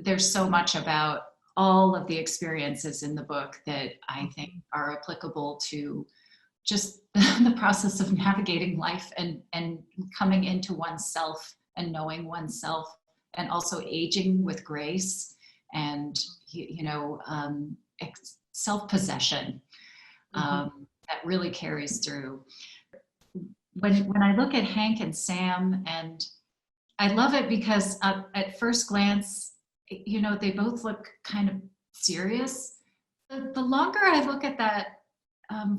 there's so much about all of the experiences in the book that I think are applicable to just the process of navigating life and coming into oneself and knowing oneself, and also aging with grace and, self-possession that really carries through. When I look at Hank and Samm, and I love it because at first glance, they both look kind of serious. The longer I look at that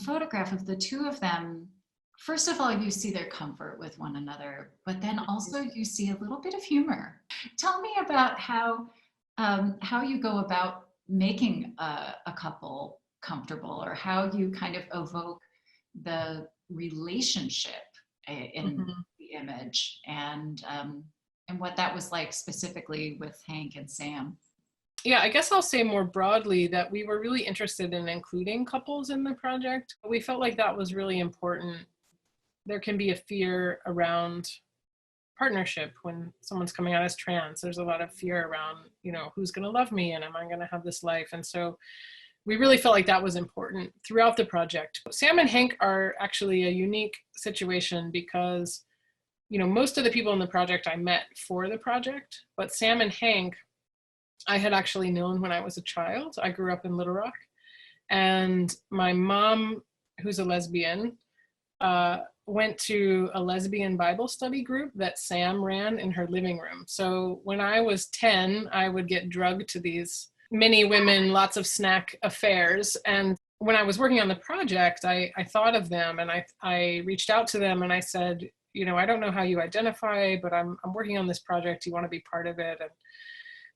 photograph of the two of them, first of all, you see their comfort with one another, but then also you see a little bit of humor. Tell me about how you go about making a couple comfortable, or how you kind of evoke the relationship in the image, and what that was like specifically with Hank and Samm. Yeah, I guess I'll say more broadly that we were really interested in including couples in the project. We felt like that was really important. There can be a fear around partnership when someone's coming out as trans. There's a lot of fear around, who's going to love me and am I going to have this life? And so we really felt like that was important throughout the project. Samm and Hank are actually a unique situation because, most of the people in the project I met for the project, but Samm and Hank I had actually known when I was a child. I grew up in Little Rock, and my mom, who's a lesbian, went to a lesbian Bible study group that Samm ran in her living room. So when I was 10, I would get drugged to these many women, lots of snack affairs. And when I was working on the project, I thought of them, and I reached out to them and I said, I don't know how you identify, but I'm working on this project. Do you want to be part of it? And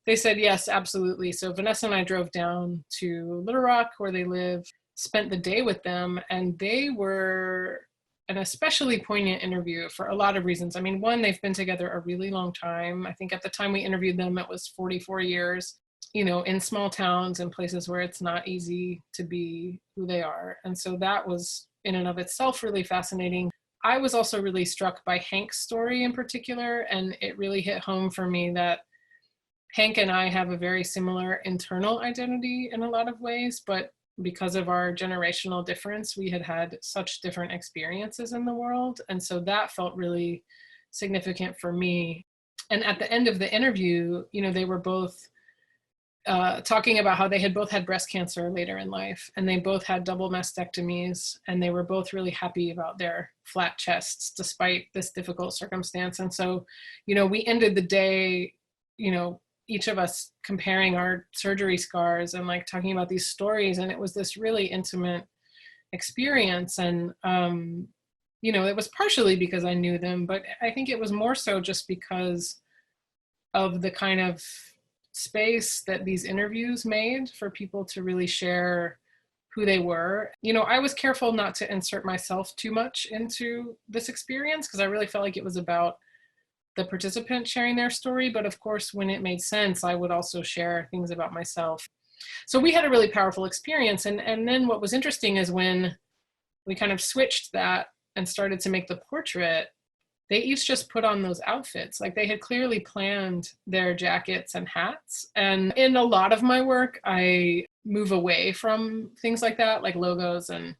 they said, yes, absolutely. So Vanessa and I drove down to Little Rock, where they live, spent the day with them, and they were an especially poignant interview for a lot of reasons. I mean, one, they've been together a really long time. I think at the time we interviewed them, it was 44 years, in small towns and places where it's not easy to be who they are. And so that was in and of itself really fascinating. I was also really struck by Hank's story in particular, and it really hit home for me that Hank and I have a very similar internal identity in a lot of ways, but because of our generational difference, we had such different experiences in the world. And so that felt really significant for me. And at the end of the interview, they were both talking about how they had both had breast cancer later in life, and they both had double mastectomies, and they were both really happy about their flat chests despite this difficult circumstance. And so, we ended the day, each of us comparing our surgery scars and like talking about these stories. And it was this really intimate experience. And, it was partially because I knew them, but I think it was more so just because of the kind of space that these interviews made for people to really share who they were. I was careful not to insert myself too much into this experience because I really felt like it was about the participant sharing their story. But of course, when it made sense, I would also share things about myself. So we had a really powerful experience. And then what was interesting is when we kind of switched that and started to make the portrait, they each just put on those outfits. Like they had clearly planned their jackets and hats. And in a lot of my work, I move away from things like that, like logos and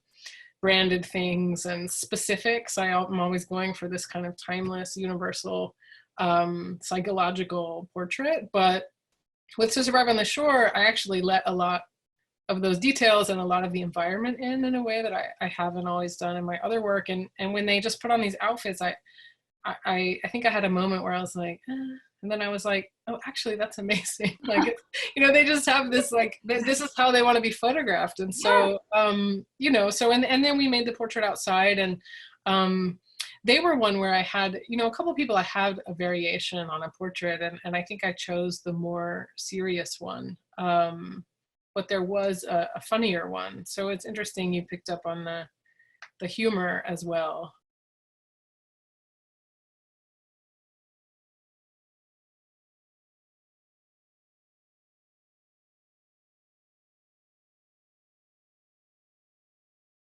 branded things and specifics. I'm always going for this kind of timeless, universal, psychological portrait. But with To Survive on the Shore, I actually let a lot of those details and a lot of the environment in a way that I haven't always done in my other work. And when they just put on these outfits, I think I had a moment where I was like, and then I was like, oh, actually, that's amazing. Like, they just have this, like, this is how they want to be photographed. And so, and then we made the portrait outside, and they were one where I had, a couple of people I had a variation on a portrait, and I think I chose the more serious one. But there was a funnier one. So it's interesting you picked up on the humor as well.